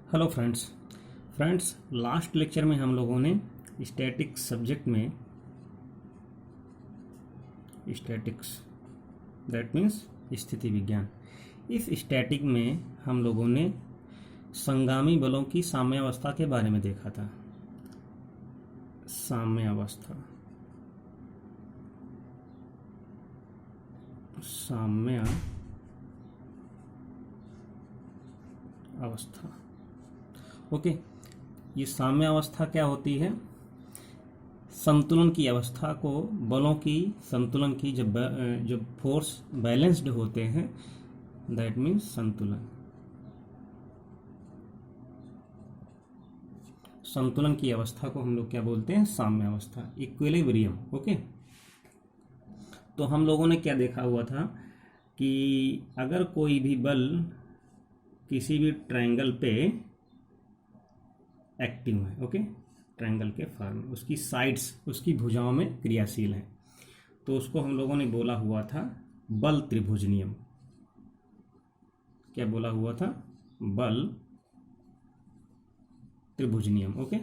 Hello friends last lecture में हम लोगों ने स्टैटिक्स सब्जेक्ट में स्टैटिक्स दैट मीन्स स्थिति विज्ञान, इस स्टैटिक में हम लोगों ने संगामी बलों की साम्यावस्था के बारे में देखा था। साम्यावस्था ओके। ये साम्यावस्था क्या होती है? संतुलन की अवस्था को, बलों की संतुलन की, जब फोर्स बैलेंस्ड होते हैं दैट मीन्स संतुलन। संतुलन की अवस्था को हम लोग क्या बोलते हैं? साम्यावस्था, इक्विलिब्रियम। ओके, तो हम लोगों ने क्या देखा हुआ था कि अगर कोई भी बल किसी भी ट्रायंगल पे एक्टिव है, ओके, ट्रायंगल के फॉर्म में उसकी साइड्स, उसकी भुजाओं में क्रियाशील है, तो उसको हम लोगों ने बोला हुआ था बल त्रिभुज नियम। क्या बोला हुआ था? बल त्रिभुज नियम। ओके,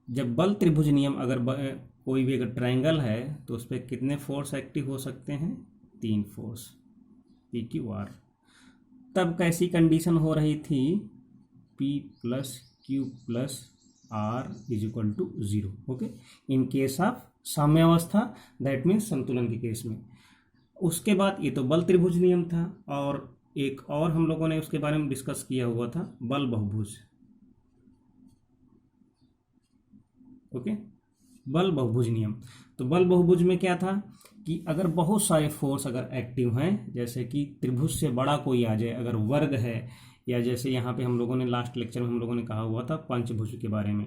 जब बल त्रिभुज नियम, अगर कोई भी अगर ट्रायंगल है तो उस पर कितने फोर्स एक्टिव हो सकते हैं? 3 फोर्स, पी क्यू आर। तब कैसी कंडीशन हो रही थी? P plus Q plus R is equal to 0। Okay, in case of साम्यावस्था दैट मीन्स संतुलन के केस में। उसके बाद ये तो बल त्रिभुज नियम था, और एक और हम लोगों ने उसके बारे में डिस्कस किया हुआ था, बल बहुभुज। ओके, बल बहुभुज नियम। तो बल बहुभुज में क्या था कि अगर बहुत सारे फोर्स अगर एक्टिव हैं, जैसे कि त्रिभुज से बड़ा कोई आ जाए, अगर वर्ग है, या जैसे यहाँ पे हम लोगों ने लास्ट लेक्चर में हम लोगों ने कहा हुआ था पंचभुज के बारे में,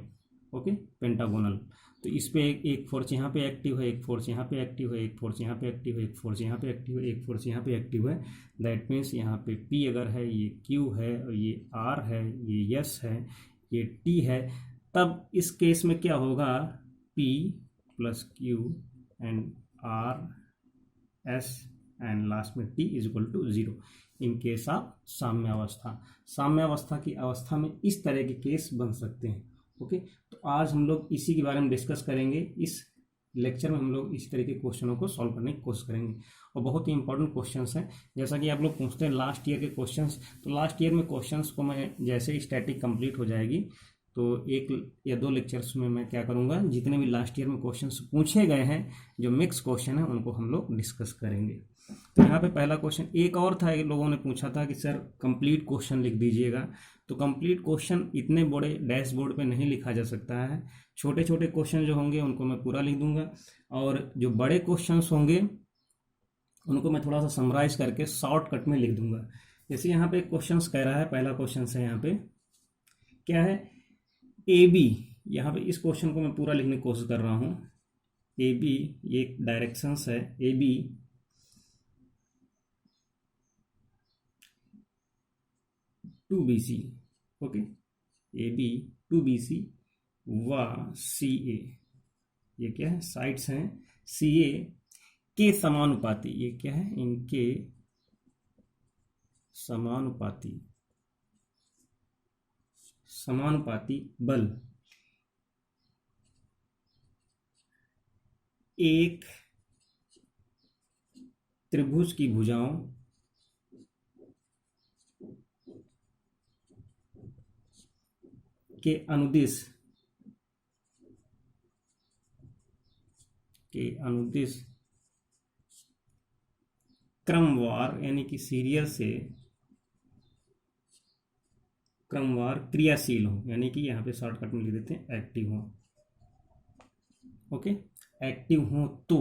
ओके, पेंटागोनल। तो इस पे एक फोर्स यहाँ पे एक्टिव है, एक फोर्स यहाँ पे एक्टिव है, एक फोर्स यहाँ पे एक्टिव है, एक फोर्स यहाँ पे एक्टिव है, एक फोर्स यहाँ पे एक्टिव है। दैट मीन्स यहाँ पे P अगर है, ये Q है, और ये R है, ये S है, ये T है, तब इस केस में क्या होगा? P plus Q and R S and last में T is equal to 0 in case of साम्यावस्था। साम्यावस्था की अवस्था में इस तरह के केस बन सकते हैं। ओके, तो आज हम लोग इसी के बारे में डिस्कस करेंगे। इस लेक्चर में हम लोग इस तरह के क्वेश्चनों को सॉल्व करने की कोशिश करेंगे, और बहुत ही इंपॉर्टेंट क्वेश्चंस हैं। जैसा कि आप लोग पूछते हैं लास्ट ईयर के क्वेश्चंस, तो लास्ट ईयर में क्वेश्चंस को मैं जैसे ही स्टैटिक कंप्लीट हो जाएगी तो 1 या 2 लेक्चर्स में मैं क्या करूँगा, जितने भी लास्ट ईयर में क्वेश्चंस पूछे गए हैं, जो मिक्स क्वेश्चन है, उनको हम लोग डिस्कस करेंगे। तो यहाँ पे पहला क्वेश्चन एक और था, लोगों ने पूछा था कि सर कंप्लीट क्वेश्चन लिख दीजिएगा। तो कंप्लीट क्वेश्चन इतने बड़े डैशबोर्ड पे नहीं लिखा जा सकता है। छोटे छोटे क्वेश्चन जो होंगे उनको मैं पूरा लिख दूंगा, और जो बड़े क्वेश्चन होंगे उनको मैं थोड़ा सा समराइज करके शॉर्टकट में लिख दूंगा। जैसे यहाँ पे क्वेश्चन कह रहा है, पहला क्वेश्चन है यहाँ पे क्या है? A B. यहाँ पे इस क्वेश्चन को मैं पूरा लिखने की कोशिश कर रहा हूँ। ए बी, ये एक डायरेक्शंस है। A B to B C, okay, A B to B C व सी ए, ये क्या है? साइड्स हैं सी ए के समानुपाती। ये क्या है? इनके समानुपाती बल एक त्रिभुज की भुजाओं के अनुदिश क्रमवार, यानी कि सीरियल से क्रमवार क्रियाशील हो, यानी कि यहाँ पे शॉर्टकट में लिख देते हैं एक्टिव हो। ओके, एक्टिव हो तो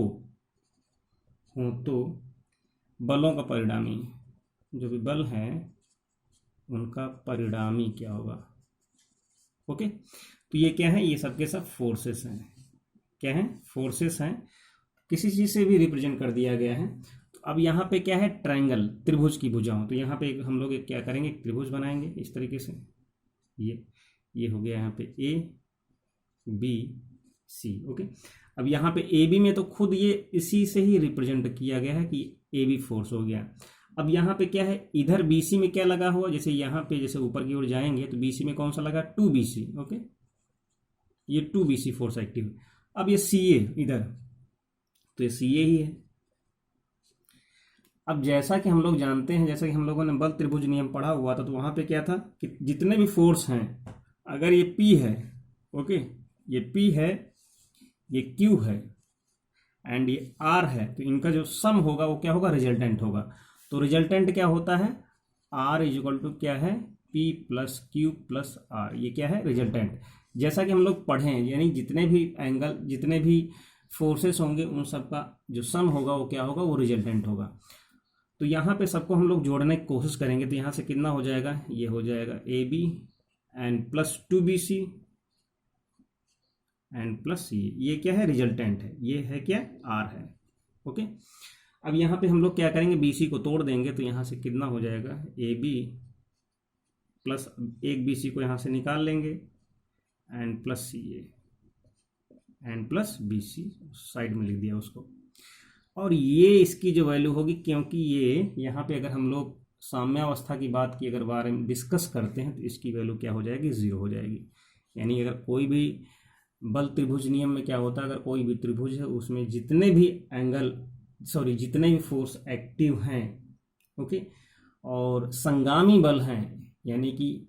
बलों का परिणामी, जो भी बल हैं उनका परिणामी क्या होगा? ओके, तो ये क्या है? ये सब के सब फोर्सेस हैं। क्या है? फोर्सेस हैं, किसी चीज से भी रिप्रेजेंट कर दिया गया है। तो अब यहाँ पे क्या है? ट्रायंगल, त्रिभुज की भुजाओं। तो यहाँ पे हम लोग क्या करेंगे? त्रिभुज बनाएंगे इस तरीके से। ये हो गया यहाँ पे ए बी सी। ओके, अब यहाँ पे ए बी में तो खुद ये इसी से ही रिप्रेजेंट किया गया है कि ए बी फोर्स हो गया। अब यहाँ पे क्या है, इधर BC में क्या लगा हुआ, जैसे यहाँ पे जैसे ऊपर की ओर जाएंगे तो BC में कौन सा लगा, 2BC। ओके, ये 2BC फोर्स एक्टिव है। अब ये CA इधर, तो ये CA ही है। अब जैसा कि हम लोग जानते हैं, जैसा कि हम लोगों ने बल त्रिभुज नियम पढ़ा हुआ था, तो वहाँ पे क्या था कि जितने भी फोर्स हैं, अगर ये P है, ओके, ये P है, ये Q है एंड ये R है, तो इनका जो सम होगा वो क्या होगा, रिजल्टेंट होगा। तो रिजल्टेंट क्या होता है, R इक्वल टू क्या है, P plus Q plus R, ये क्या है, रिजल्टेंट। जैसा कि हम लोग पढ़े हैं, यानी जितने भी एंगल, जितने भी फोर्सेस होंगे, उन सब का जो सम होगा वो क्या होगा, वो रिजल्टेंट होगा। तो यहाँ पे सबको हम लोग जोड़ने की कोशिश करेंगे, तो यहाँ से कितना हो जाएगा, ये हो जाएगा AB and plus 2BC and plus C, ये क्या है, रिजल्टेंट है, ये है क्या, R है। ओके, अब यहाँ पे हम लोग क्या करेंगे, BC को तोड़ देंगे, तो यहाँ से कितना हो जाएगा, AB प्लस एक BC को यहाँ से निकाल लेंगे and plus CA and plus BC, side में लिख दिया उसको। और ये इसकी जो वैल्यू होगी, क्योंकि ये यहाँ पे अगर हम लोग साम्यावस्था की बात की अगर बारे में डिस्कस करते हैं, तो इसकी वैल्यू क्या हो जाएगी, 0 हो जाएगी। यानी अगर कोई भी बल त्रिभुज नियम में क्या होता है, अगर कोई भी त्रिभुज है उसमें जितने भी जितने भी फोर्स एक्टिव हैं, ओके, और संगामी बल हैं, यानी कि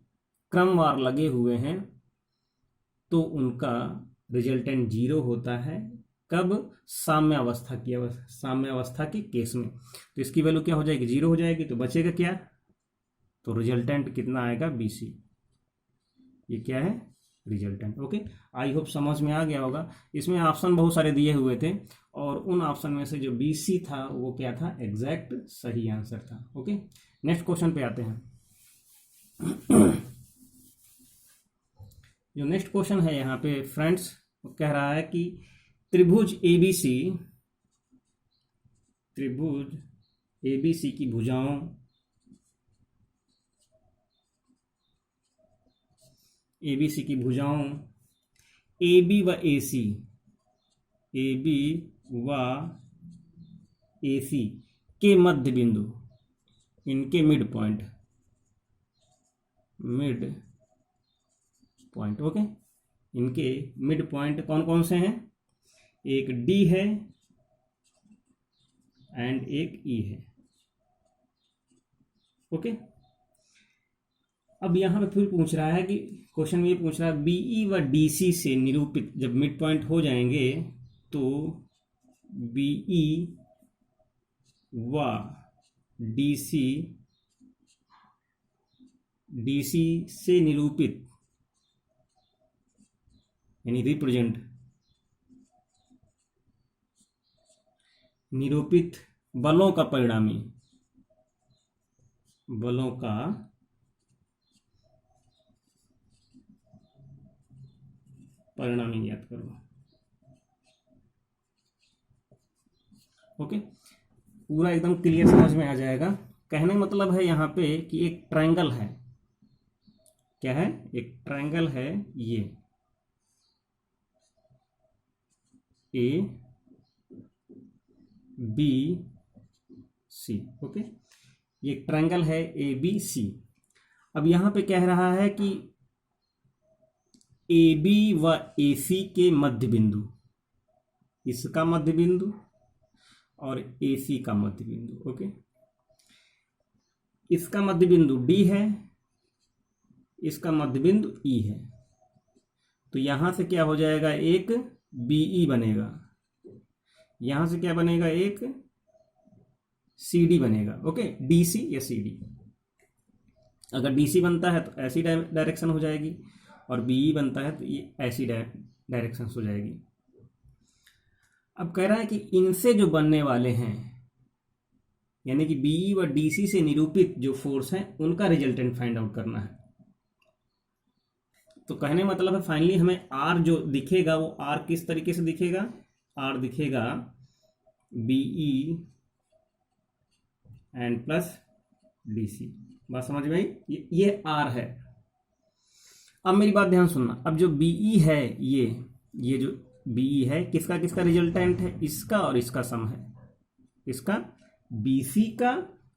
क्रमवार लगे हुए हैं, तो उनका रिजल्टेंट 0 होता है। कब, साम्यावस्था के केस में। तो इसकी वैल्यू क्या हो जाएगी, 0 हो जाएगी। तो बचेगा क्या, तो रिजल्टेंट कितना आएगा, BC। ये क्या है, रिजल्टेंट। ओके, आई होप समझ में आ गया होगा। इसमें ऑप्शन बहुत सारे दिए हुए थे और उन ऑप्शन में से जो BC था वो क्या था, एग्जैक्ट सही आंसर था। ओके, नेक्स्ट क्वेश्चन पे आते हैं। जो नेक्स्ट क्वेश्चन है यहाँ पे फ्रेंड्स, कह रहा है कि त्रिभुज ABC की भुजाओं AB व AC के मध्य बिंदु, इनके मिड पॉइंट, ओके, इनके मिड पॉइंट कौन कौन से हैं, एक D है एंड एक E है। ओके, अब यहाँ पे फिर पूछ रहा है कि क्वेश्चन में ये पूछ रहा है BE व DC से निरूपित जब मिड पॉइंट हो जाएंगे, तो BE व DC से निरूपित, यानी रिप्रेजेंट, निरूपित बलों का परिणामी ज्ञात करो। ओके, पूरा एकदम क्लियर समझ में आ जाएगा। कहने का मतलब है यहाँ पे कि एक ट्रायंगल है, क्या है, एक ट्रायंगल है, ये ABC। ओके, ये एक ट्रायंगल है ABC। अब यहाँ पे कह रहा है कि AB व AC के मध्य बिंदु, इसका मध्य बिंदु और AC का मध्य बिंदु। ओके, इसका मध्य बिंदु D है, इसका मध्य बिंदु E है। तो यहां से क्या हो जाएगा, एक BE बनेगा, यहां से क्या बनेगा, एक CD बनेगा। ओके, DC या CD। अगर DC बनता है तो ऐसी डायरेक्शन हो जाएगी और BE बनता है तो ये ऐसी डायरेक्शन हो जाएगी। अब कह रहा है कि इनसे जो बनने वाले हैं, यानी कि BE व DC से निरूपित जो फोर्स हैं, उनका रिजल्टेंट फाइंड आउट करना है। तो कहने मतलब है फाइनली हमें R जो दिखेगा वो R किस तरीके से दिखेगा, R दिखेगा BE एंड प्लस DC। बात समझ में आई, ये R है। अब मेरी बात ध्यान सुनना, अब जो BE है, ये जो BE है, किसका किसका रिजल्टेंट है, इसका और इसका सम है, इसका BC का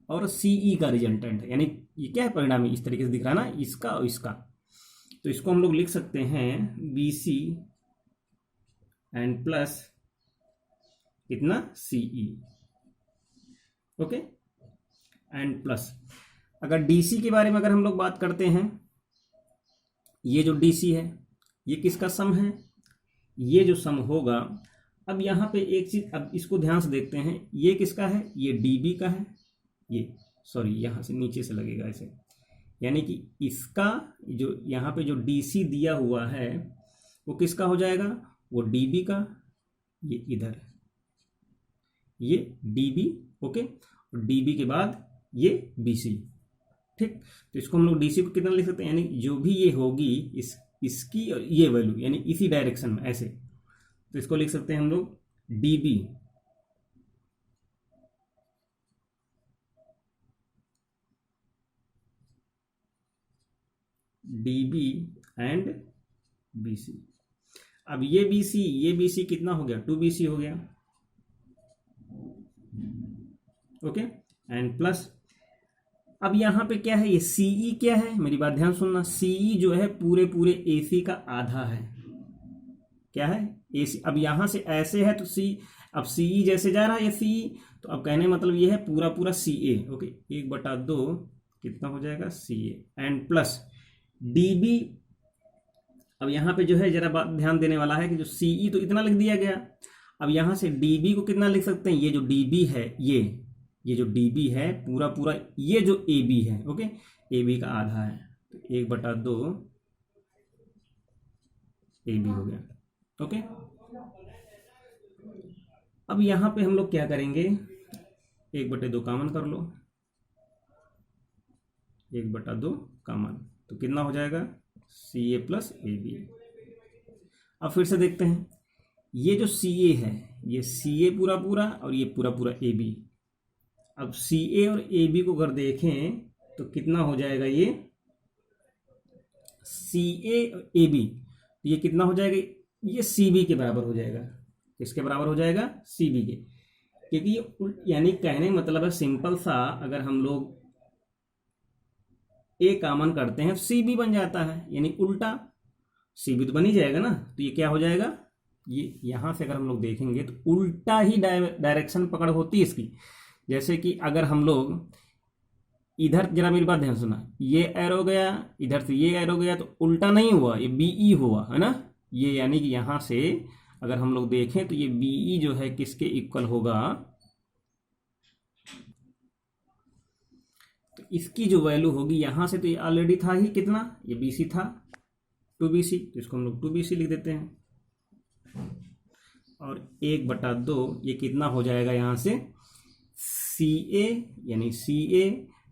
और सीई का रिजल्टेंट है, यानी ये क्या है परिणामी, इस तरीके से दिख रहा है ना, इसका और इसका। तो इसको हम लोग लिख सकते हैं बी सी एंड प्लस कितना सीई, ओके, एंड प्लस अगर डीसी के बारे में अगर हम लोग बात करते हैं, ये जो डीसी है ये किसका सम है, ये जो सम होगा, अब यहाँ पे एक चीज, अब इसको ध्यान से देखते हैं, ये किसका है, ये डीबी का है, ये सॉरी यहाँ से नीचे से लगेगा ऐसे, यानी कि इसका जो यहाँ पे जो डीसी दिया हुआ है वो किसका हो जाएगा, वो डीबी का, ये इधर ये डीबी, ओके, और डीबी के बाद ये बीसी, ठीक। तो इसको हम लोग डीसी को कितना लिख सकते हैं, यानी जो भी ये होगी इसकी और ये वैल्यू, यानी इसी डायरेक्शन में ऐसे, तो इसको लिख सकते हैं हम लोग डीबी डीबी एंड बीसी। अब ये बीसी कितना हो गया, 2BC हो गया, ओके, एंड प्लस अब यहाँ पे क्या है, ये सीई क्या है, मेरी बात ध्यान सुनना, सीई जो है पूरे पूरे एसी का आधा है, क्या है एसी। अब यहाँ से ऐसे है तो अब सीई जैसे जा रहा है ये सीई, तो अब कहने मतलब ये है पूरा पूरा सीए, ओके, 1/2 कितना हो जाएगा सीए, एंड प्लस डीबी। अब यहाँ पे जो है जरा बात ध्यान देने वाला है कि जो सीई तो इतना लिख दिया गया, अब यहाँ से डीबी को कितना लिख सकते हैं, ये जो डीबी है ये जो डीबी है पूरा पूरा, ये जो ए बी है, ओके, ए बी का आधा है, तो 1/2 ए बी हो गया, ओके। अब यहाँ पे हम लोग क्या करेंगे, 1/2 कॉमन कर लो, 1/2 कॉमन, तो कितना हो जाएगा सी ए प्लस ए बी। अब फिर से देखते हैं, ये जो सी ए है ये सी ए पूरा पूरा और ये पूरा पूरा ए बी। अब सी ए और ए बी को अगर देखें तो कितना हो जाएगा, ये सी ए और ए बी, ये कितना हो जाएगा, ये सी बी के बराबर हो जाएगा, किसके बराबर हो जाएगा, सी बी के, क्योंकि ये यानी कहने मतलब है सिंपल सा, अगर हम लोग ए कॉमन करते हैं सी बी बन जाता है, यानी उल्टा सी बी तो बन ही जाएगा ना, तो ये क्या हो जाएगा, ये यहां से अगर हम लोग देखेंगे तो उल्टा ही डायरेक्शन पकड़ होती है इसकी। जैसे कि अगर हम लोग इधर, जरा मेरी बात ध्यान सुना, ये एरो गया इधर से, ये एरो गया, तो उल्टा नहीं हुआ, ये बीई हुआ है ना, ये यानी कि यहां से अगर हम लोग देखें तो ये बीई जो है किसके इक्वल होगा, तो इसकी जो वैल्यू होगी यहां से, तो ये ऑलरेडी था ही कितना, ये बीसी था 2BC, तो इसको हम लोग 2BC लिख देते हैं, और 1/2 ये कितना हो जाएगा यहाँ से सी ए, यानी C A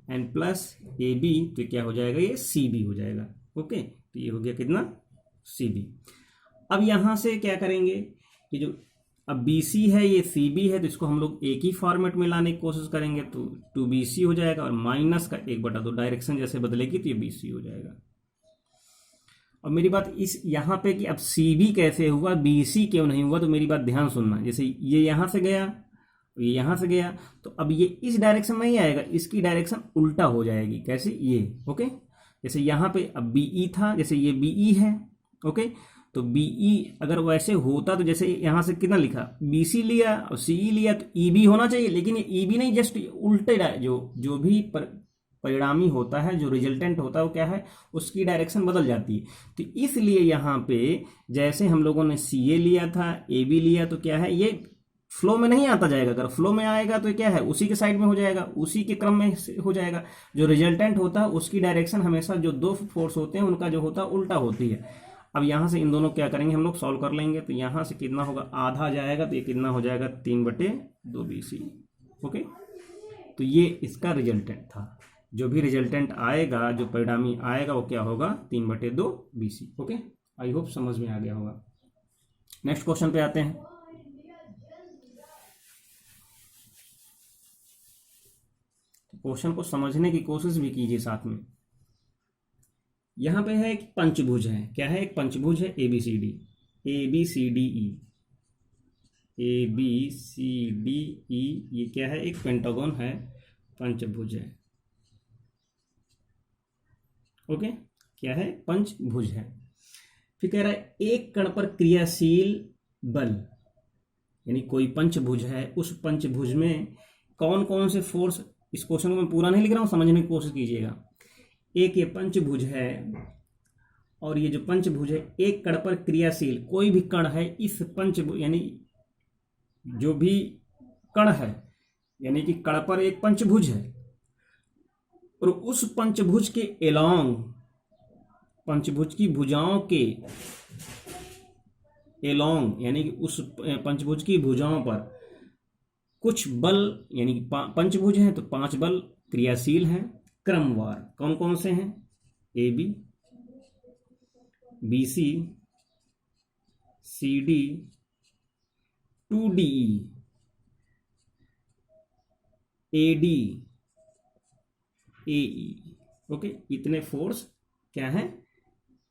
and plus A B, तो क्या हो जाएगा, ये सी बी हो जाएगा, ओके, तो ये हो गया कितना सी बी। अब यहाँ से क्या करेंगे कि जो अब बी सी है ये सी बी है, तो इसको हम लोग एक ही फॉर्मेट में लाने की कोशिश करेंगे, तो 2BC हो जाएगा, और माइनस का 1/2 डायरेक्शन जैसे बदलेगी तो ये BC हो जाएगा। और मेरी बात इस यहाँ पे कि अब CB कैसे हुआ, BC क्यों नहीं हुआ, तो मेरी बात ध्यान सुनना, जैसे ये यहाँ से गया, ये यहाँ से गया, तो अब ये इस डायरेक्शन में ही आएगा, इसकी डायरेक्शन उल्टा हो जाएगी, कैसे, ये ओके, जैसे यहाँ पे अब BE था, जैसे ये BE है, ओके, तो BE अगर वैसे होता तो जैसे यहाँ से कितना लिखा, BC लिया और CE लिया, तो EB होना चाहिए, लेकिन ये EB नहीं, जस्ट उल्टे जो भी परिणामी होता है, जो रिजल्टेंट होता है वो क्या है, उसकी डायरेक्शन बदल जाती है। तो इसलिए यहाँ पे जैसे हम लोगों ने CA लिया था, AB लिया, तो क्या है, ये फ्लो में नहीं आता जाएगा, अगर फ्लो में आएगा तो क्या है उसी के साइड में हो जाएगा, उसी के क्रम में हो जाएगा। जो रिजल्टेंट होता है उसकी डायरेक्शन हमेशा जो दो फोर्स होते हैं उनका जो होता है उल्टा होती है। अब यहाँ से इन दोनों क्या करेंगे हम लोग, सॉल्व कर लेंगे, तो यहाँ से कितना होगा, आधा जाएगा, तो ये कितना हो जाएगा 3/2 BC, ओके। तो ये इसका रिजल्टेंट था, जो भी रिजल्टेंट आएगा, जो परिणामी आएगा वो क्या होगा, 3/2 BC, ओके। आई होप समझ में आ गया होगा। नेक्स्ट क्वेश्चन पे आते हैं। क्वेश्चन को समझने की कोशिश भी कीजिए साथ में। यहां पे है एक पंचभुज है, क्या है, एक पंचभुज है ABCD, ABCDE, ABCDE, ये क्या है, एक पेंटागन है, पंचभुज है। ओके, क्या है? पंचभुज है। फिर कह रहा है एक कण पर क्रियाशील बल, यानी कोई पंचभुज है, उस पंचभुज में कौन कौन से फोर्स, इस क्वेश्चन को मैं पूरा नहीं लिख रहा हूं, समझने की कोशिश कीजिएगा। एक ये पंचभुज है और ये जो पंचभुज है एक कण पर क्रियाशील, कोई भी कण है इस पंचभुज, यानी जो भी कण है, यानी कि कण पर एक पंचभुज है और उस पंचभुज के एलॉन्ग, पंचभुज की भुजाओं के एलॉन्ग, यानी कि उस पंचभुज की भुजाओं पर कुछ बल, यानी कि पंचभुज है तो 5 बल क्रियाशील हैं क्रमवार। कौन कौन से हैं? A B, B C, C D, 2D, A D, A E. Okay, इतने फोर्स क्या है?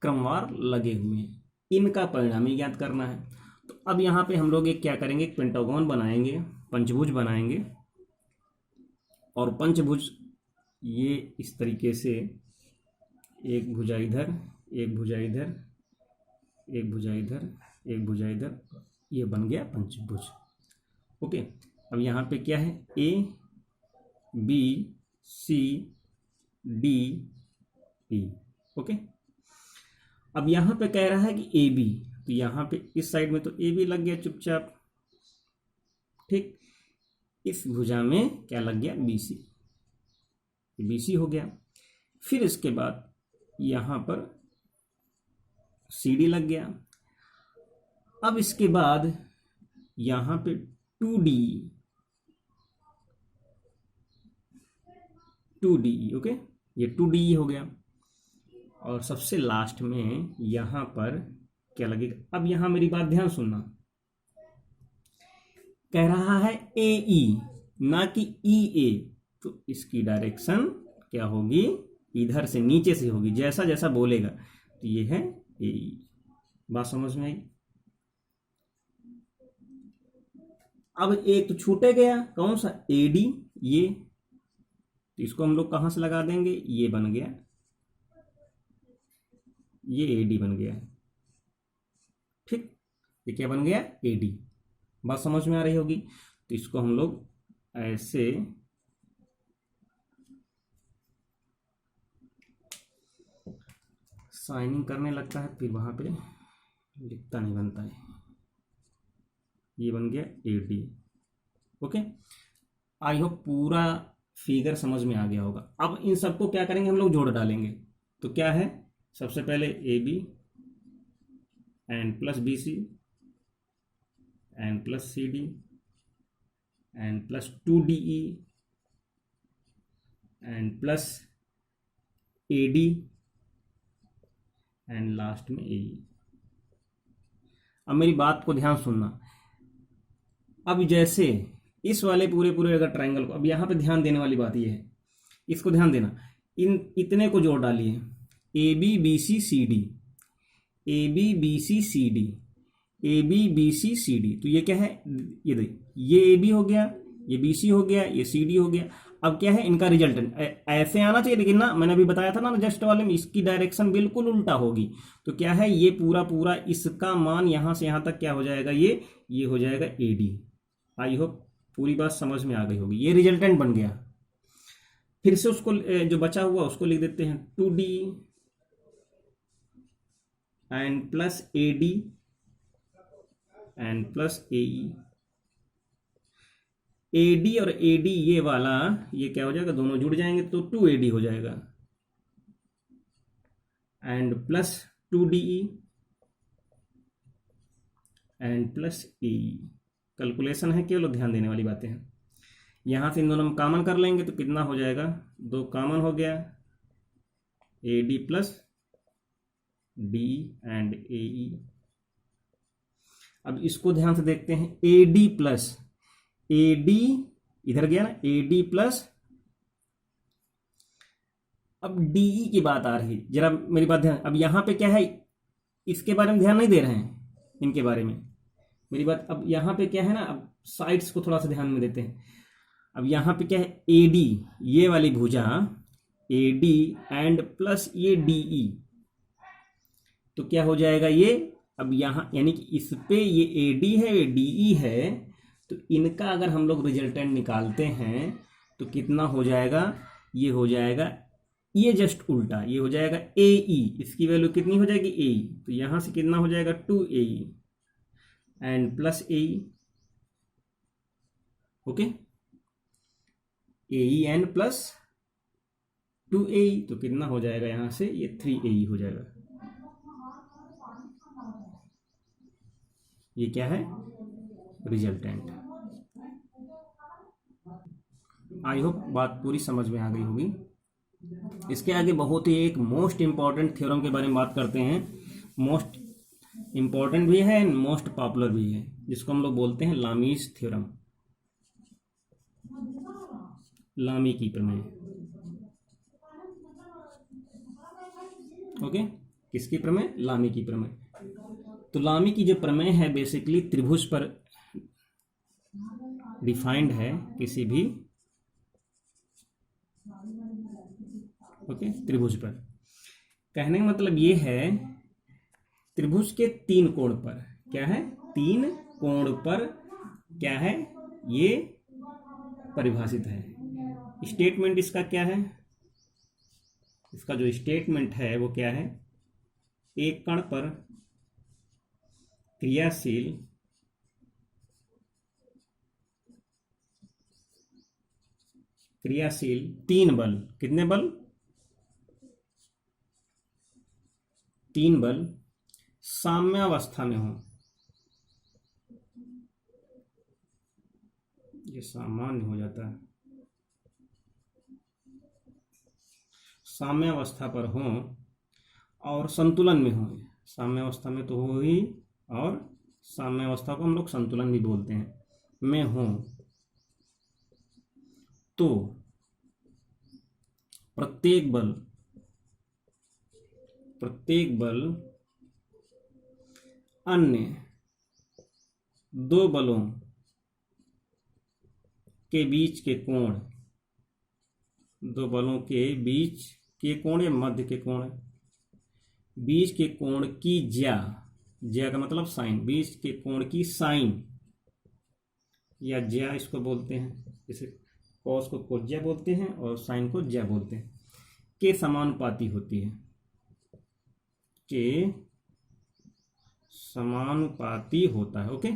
क्रमवार लगे हुए हैं। इनका परिणाम ही ज्ञात करना है। तो अब यहां पे हम लोग एक क्या करेंगे, एक पेंटागन बनाएंगे, पंचभुज बनाएंगे। और पंचभुज ये इस तरीके से एक भुजा इधर, एक भुजा इधर, एक भुजा इधर, एक भुजा इधर, ये बन गया पंचभुज। ओके, अब यहाँ पे क्या है? A B C D E. Okay, अब यहाँ पे कह रहा है कि ए बी, तो यहाँ पे इस साइड में तो ए बी लग गया चुपचाप, ठीक। इस भुजा में क्या लग गया? बी सी, बी सी हो गया। फिर इसके बाद यहाँ पर सी डी लग गया। अब इसके बाद यहाँ पे 2D, 2D, ओके, ये 2D हो गया। और सबसे लास्ट में यहां पर क्या लगेगा? अब यहां मेरी बात ध्यान सुनना, कह रहा है AE ना कि EA, तो इसकी डायरेक्शन क्या होगी? इधर से नीचे से होगी, जैसा जैसा बोलेगा। तो ये है AE। बात समझ में आई? अब एक तो छूटे गया, कौन सा? AD, ये, तो इसको हम लोग कहां से लगा देंगे? ये बन गया, ये AD बन गया, ठीक। ये क्या बन गया? AD। बात समझ में आ रही होगी। तो इसको हम लोग ऐसे साइनिंग करने लगता है, फिर वहां पे लिखता नहीं बनता है। ये बन गया AD। ओके, आई होप पूरा फिगर समझ में आ गया होगा। अब इन सबको क्या करेंगे? हम लोग जोड़ डालेंगे। तो क्या है? सबसे पहले AB and plus BC and plus CD and plus 2DE and plus AD and last में AE। अब मेरी बात को ध्यान सुनना। अब जैसे इस वाले पूरे पूरे अगर ट्रायंगल को, अब यहाँ पे ध्यान देने वाली बात ये है, इसको ध्यान देना, इन इतने को जोड़ डालिए, AB BC CD, AB BC CD, AB BC CD। तो ये क्या है? ये देख, ये AB हो गया, ये BC हो गया, ये CD हो गया। अब क्या है? इनका रिजल्टेंट ऐसे आना चाहिए, लेकिन ना मैंने अभी बताया था ना जस्ट वाले में, इसकी डायरेक्शन बिल्कुल उल्टा होगी। तो क्या है? ये पूरा पूरा इसका मान यहां से यहां तक क्या हो जाएगा? ये हो जाएगा AD। आई होप पूरी बात समझ में आ गई होगी। ये रिजल्टेंट बन गया। फिर से उसको जो बचा हुआ उसको लिख देते हैं 2D and plus AD and plus AE। AD और AD ये वाला, ये क्या हो जाएगा? दोनों जुड़ जाएंगे तो 2AD हो जाएगा and plus 2DE and plus AE। Calculation है, केवल ध्यान देने वाली बातें हैं। यहां से इन दोनों में कॉमन कर लेंगे तो कितना हो जाएगा? 2 कॉमन हो गया, AD plus DE and AE। अब इसको ध्यान से देखते हैं, AD प्लस AD इधर गया ना, AD प्लस, अब DE की बात आ रही, जरा मेरी बात ध्यान। अब यहां पे क्या है? इसके बारे में ध्यान नहीं दे रहे हैं, इनके बारे में मेरी बात। अब यहां पे क्या है ना, अब साइड्स को थोड़ा सा ध्यान में देते हैं। अब यहाँ पे क्या है, AD, ये वाली भुजा AD एंड प्लस ये DE, तो क्या हो जाएगा ये, अब यहाँ यानी कि इस पे ये AD है, ये DE है, तो इनका अगर हम लोग रिजल्टेंट निकालते हैं तो कितना हो जाएगा, ये हो जाएगा, ये जस्ट उल्टा, ये हो जाएगा AE, इसकी वैल्यू कितनी हो जाएगी AE, तो यहाँ से कितना हो जाएगा 2AE and plus AE, okay, AE and plus 2AE, तो कितना हो जाएगा यहाँ से, ये 3AE हो जाएगा। ये क्या है, रिजल्टेंट। आई होप बात पूरी समझ में आ गई होगी। इसके आगे बहुत ही एक मोस्ट इंपॉर्टेंट थ्योरम के बारे में बात करते हैं, मोस्ट इंपॉर्टेंट भी है एंड मोस्ट पॉपुलर भी है, जिसको हम लोग बोलते हैं लामीज थ्योरम, लामी की प्रमेय। ओके, किसकी प्रमेय, लामी की प्रमेय। तो लामी की जो प्रमेय है बेसिकली त्रिभुज पर डिफाइंड है, किसी भी ओके त्रिभुज पर। कहने का मतलब ये है त्रिभुज के 3 कोण पर, क्या है, 3 कोण पर क्या है, ये परिभाषित है। स्टेटमेंट इसका क्या है, इसका जो स्टेटमेंट है वो क्या है, एक कण पर क्रियाशील क्रियाशील 3 बल, कितने बल, 3 बल साम्यावस्था में हो, ये सामान्य हो जाता है, साम्यावस्था पर हो और संतुलन में हो, साम्यावस्था में तो हो ही, और साम्यावस्था को हम लोग संतुलन भी बोलते हैं, में हो, तो प्रत्येक बल अन्य 2 बलों के बीच के कोण, 2 बलों के बीच के कोण या मध्य के कोण, बीच के कोण की ज्या का मतलब साइन, बीच के कोण की साइन या ज्या इसको बोलते हैं, जैसे कॉस को कोज्या बोलते हैं और साइन को ज्या बोलते हैं, के समानुपाती होती है, के समानुपाती होता है। ओके,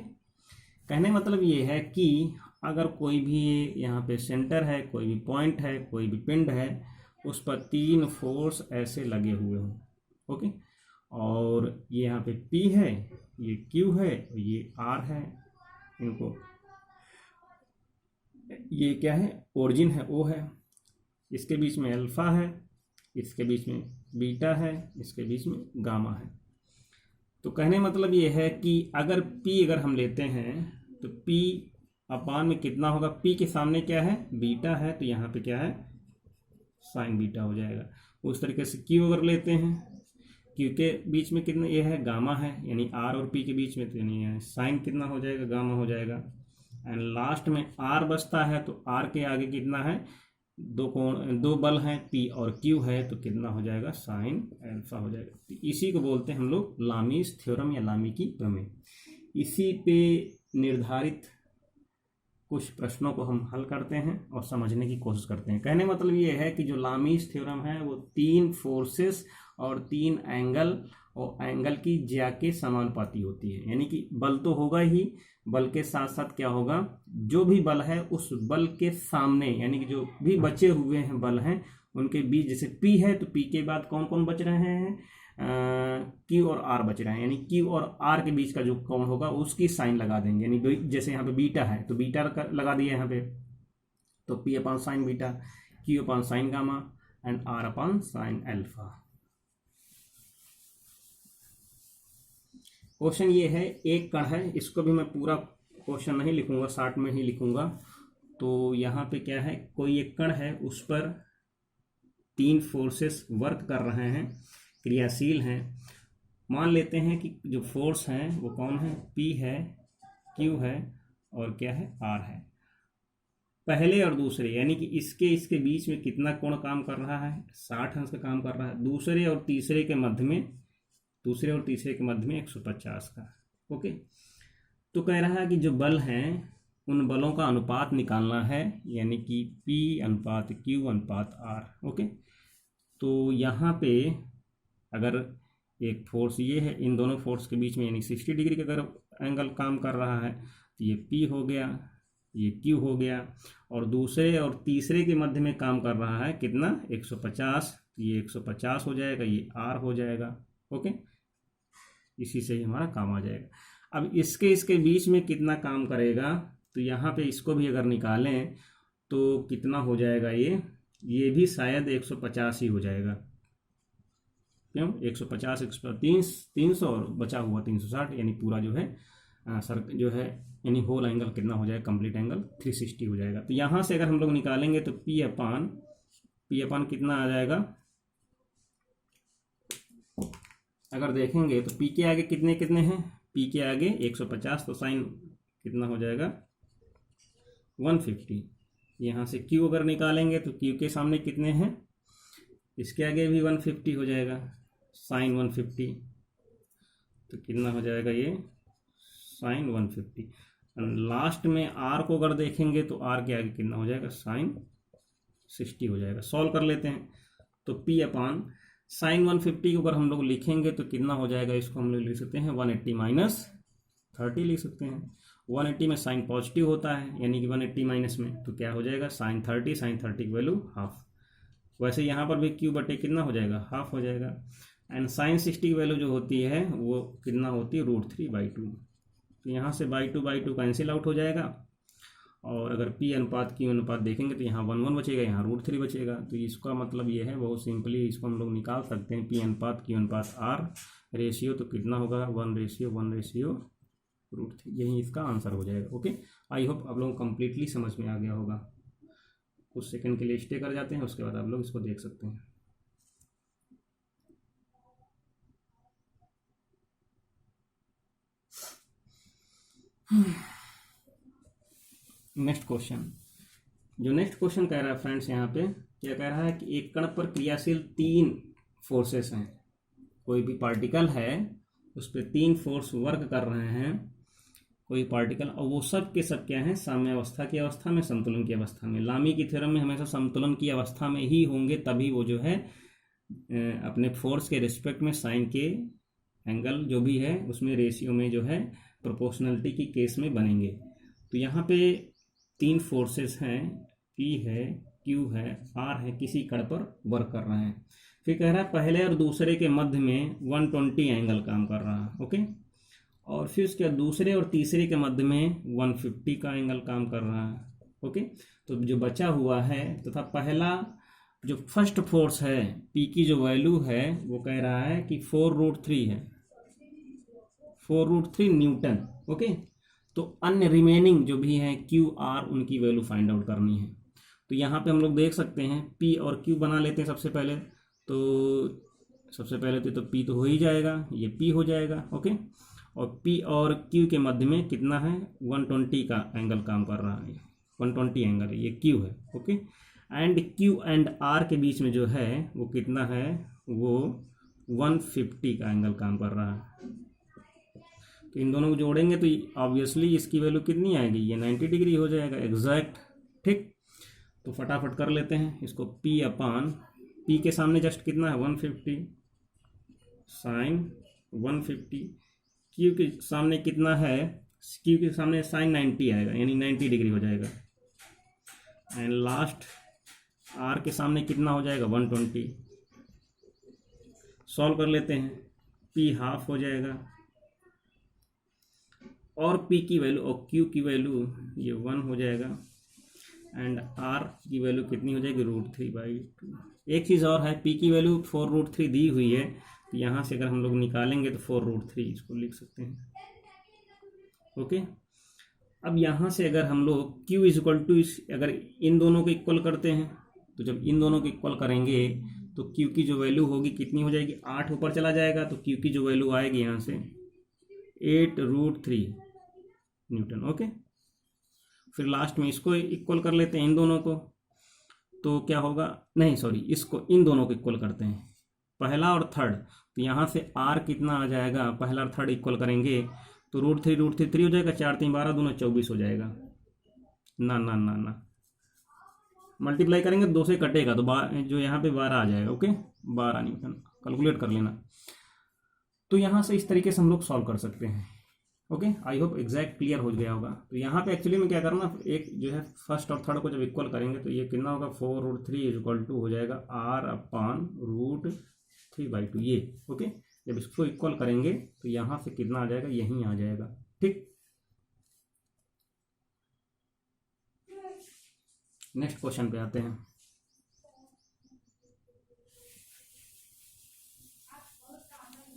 कहने मतलब ये है कि अगर कोई भी यहाँ पे सेंटर है, कोई भी पॉइंट है, कोई भी पिंड है, उस पर 3 फोर्स ऐसे लगे हुए हों, ओके, और ये यहाँ पे P है, ये Q है, ये R है, इनको ये क्या है, ओरिजिन है, O है, इसके बीच में अल्फा है, इसके बीच में बीटा है, इसके बीच में गामा है। तो कहने मतलब ये है कि अगर P अगर हम लेते हैं तो P अपान में कितना होगा, P के सामने क्या है, बीटा है, तो यहाँ पे क्या है, साइन बीटा हो जाएगा। उस तरीके से Q अगर लेते हैं, Q के बीच में कितना ये है, गामा है, यानी R और P के बीच में, तो यानी साइन कितना हो जाएगा, गामा हो जाएगा। एंड लास्ट में R बचता है, तो R के आगे कितना है, 2 बल हैं P और Q है, तो कितना हो जाएगा, साइन अल्फा हो जाएगा। तो इसी को बोलते हैं हम लोग लामीज थ्योरम या लामी की प्रमेय। इसी पे निर्धारित कुछ प्रश्नों को हम हल करते हैं और समझने की कोशिश करते हैं। कहने मतलब ये है कि जो लामीज थ्योरम है वो 3 फोर्सेस और 3 एंगल और एंगल की ज्या के समानुपाती होती है, यानी कि बल तो होगा ही, बल के साथ साथ क्या होगा, जो भी बल है उस बल के सामने, यानी कि जो भी बचे हुए हैं बल हैं उनके बीच, जैसे P है तो P के बाद कौन कौन बच रहे हैं, Q और R बच रहे हैं, यानी Q और R के बीच का जो कोण होगा उसकी साइन लगा देंगे, यानी जैसे यहाँ पे बीटा है तो बीटा लगा दिया यहाँ पे, तो P upon sine beta, Q upon sine gamma and R upon sine alpha. Question ये है, एक कण है, इसको भी मैं पूरा क्वेश्चन नहीं लिखूंगा, शॉर्ट में ही लिखूंगा। तो यहाँ पे क्या है, कोई एक कण है, उस पर 3 फोर्सेस वर्क कर रहे हैं, क्रियाशील हैं। मान लेते हैं कि जो फोर्स हैं वो कौन है, P है, Q है और क्या है, R है। पहले और दूसरे यानी कि इसके बीच में कितना कोण काम कर रहा है, 60 अंश का काम कर रहा है। दूसरे और तीसरे के मध्य में 150 का। ओके, तो कह रहा है कि जो बल हैं उन बलों का अनुपात निकालना है, यानी कि P अनुपात Q अनुपात R। ओके, तो यहाँ पे अगर एक फोर्स ये है, इन दोनों फोर्स के बीच में यानी 60 डिग्री का अगर एंगल काम कर रहा है तो ये P हो गया, ये Q हो गया, और दूसरे और तीसरे के मध्य में काम कर रहा है कितना, 150, ये 150 हो जाएगा, ये R हो जाएगा। ओके, इसी से ही हमारा काम आ जाएगा। अब इसके बीच में कितना काम करेगा, तो यहाँ पे इसको भी अगर निकालें तो कितना हो जाएगा, ये भी शायद 150 ही हो जाएगा। क्यों, 150 300 और बचा हुआ 360, यानी पूरा जो है सर जो है यानी होल एंगल कितना हो जाएगा, कंप्लीट एंगल 360 हो जाएगा। तो यहाँ से अगर हम लोग निकालेंगे तो P अपान कितना आ जाएगा, अगर देखेंगे तो P के आगे कितने कितने हैं, P के आगे 150, तो साइन कितना हो जाएगा 150। यहाँ से Q अगर निकालेंगे तो Q के सामने कितने हैं, इसके आगे भी 150 हो जाएगा, साइन 150, तो कितना हो जाएगा ये साइन 150। लास्ट में R को अगर देखेंगे तो R के आगे कितना हो जाएगा, साइन 60 हो जाएगा। सॉल्व कर लेते हैं, तो P अपान साइन 150 को अगर हम लोग लिखेंगे तो कितना हो जाएगा, इसको हम लोग लिख सकते हैं 180 माइनस 30 लिख सकते हैं। 180 में साइन पॉजिटिव होता है, यानी कि 180 माइनस में तो क्या हो जाएगा साइन 30 की वैल्यू हाफ। वैसे यहाँ पर भी Q बटे कितना हो जाएगा, हाफ हो जाएगा। एंड साइन 60 की वैल्यू जो होती है वो कितना होती है, √3/2। तो यहाँ से बाई टू कैंसिल आउट हो जाएगा, और अगर P अनुपात Q अनुपात देखेंगे तो यहाँ 1 बचेगा, यहाँ √3 बचेगा। तो इसका मतलब ये है, बहुत सिंपली इसको हम लोग निकाल सकते हैं, P अनुपात Q अनुपात R रेशियो तो कितना होगा 1:1/√3, यही इसका आंसर हो जाएगा। ओके, आई होप आप लोगों को कम्प्लीटली समझ में आ गया होगा। कुछ सेकंड के लिए स्टे कर जाते हैं, उसके बाद आप लोग इसको देख सकते हैं। नेक्स्ट क्वेश्चन, जो नेक्स्ट क्वेश्चन कह रहा है फ्रेंड्स, यहाँ पे क्या कह रहा है कि एक कण पर क्रियाशील 3 फोर्सेस हैं। कोई भी पार्टिकल है उस पर 3 फोर्स वर्क कर रहे हैं, कोई पार्टिकल, और वो सब के सब क्या हैं, साम्य अवस्था की अवस्था में, संतुलन की अवस्था में। लामी की थ्योरम में हमेशा संतुलन की अवस्था में ही होंगे, तभी वो जो है अपने फोर्स के रिस्पेक्ट में साइन के एंगल जो भी है उसमें रेशियो में जो है प्रोपोर्शनलिटी की केस में बनेंगे। तो यहाँ पे 3 फोर्सेस हैं, P है, Q है, R है, किसी कण पर वर्क कर रहे हैं। फिर कह रहा है पहले और दूसरे के मध्य में 120 एंगल काम कर रहा है। ओके, और फिर उसके बाद दूसरे और तीसरे के मध्य में 150 का एंगल काम कर रहा है। ओके, तो जो बचा हुआ है तथा पहला जो फर्स्ट फोर्स है P की जो वैल्यू है वो कह रहा है कि 4√3 है, 4√3 न्यूटन। ओके, तो अन्य रिमेनिंग जो भी है Q R उनकी वैल्यू फाइंड आउट करनी है। तो यहाँ पे हम लोग देख सकते हैं P और Q बना लेते हैं सबसे पहले। तो P तो हो ही जाएगा, ये P हो जाएगा। ओके, और P और Q के मध्य में कितना है, 120 का एंगल काम कर रहा है, 120 एंगल है, ये Q है। Okay, and Q and R के बीच में जो है वो कितना है, वो 150 का एंगल काम कर रहा है। तो इन दोनों को जोड़ेंगे तो ऑब्वियसली इसकी वैल्यू कितनी आएगी, ये 90 डिग्री हो जाएगा एग्जैक्ट। ठीक, तो फटाफट कर लेते हैं इसको। P अपान P के सामने जस्ट कितना है 150, साइन 150, Q के सामने कितना है, Q के सामने साइन 90 आएगा, यानी 90 डिग्री हो जाएगा। एंड लास्ट R के सामने कितना हो जाएगा 120। सॉल्व कर लेते हैं, P हाफ हो जाएगा, और P की वैल्यू और Q की वैल्यू ये 1 हो जाएगा, एंड R की वैल्यू कितनी हो जाएगी, √3/2। एक चीज़ और है, P की वैल्यू 4√3 दी हुई है, तो यहाँ से अगर हम लोग निकालेंगे तो 4√3 इसको लिख सकते हैं। ओके, अब यहाँ से अगर हम लोग Q = अगर इन दोनों को इक्वल करते हैं, तो जब इन दोनों को इक्वल करेंगे तो Q की जो वैल्यू होगी कितनी हो जाएगी, 8 ऊपर चला जाएगा, तो Q की जो वैल्यू आएगी यहाँ से 8√3 न्यूटन। ओके, फिर लास्ट में इसको इक्वल कर लेते हैं इन दोनों को, तो क्या होगा, नहीं सॉरी, इसको इन दोनों को इक्वल करते हैं, पहला और थर्ड। तो यहाँ से आर कितना आ जाएगा, पहला और थर्ड इक्वल करेंगे तो √3 3 हो जाएगा, 4 3 12 दूना 24 हो जाएगा। ना ना ना ना, मल्टीप्लाई करेंगे 2 से कटेगा तो जो यहाँ पे 12 आ जाएगा। ओके, 12 नहीं, कैलकुलेट कर लेना। तो यहाँ से इस तरीके से हम लोग सॉल्व कर सकते हैं। Okay, I hope exact clear हो गया होगा। तो यहाँ पे एक्चुअली में क्या करना, एक जो है फर्स्ट और थर्ड को जब इक्वल करेंगे तो ये कितना होगा, 4√3 = हो जाएगा R/√3/2 ये। ओके, जब इसको इक्वल करेंगे तो यहाँ से कितना आ जाएगा, यहीं आ जाएगा। ठीक, नेक्स्ट क्वेश्चन पे आते हैं।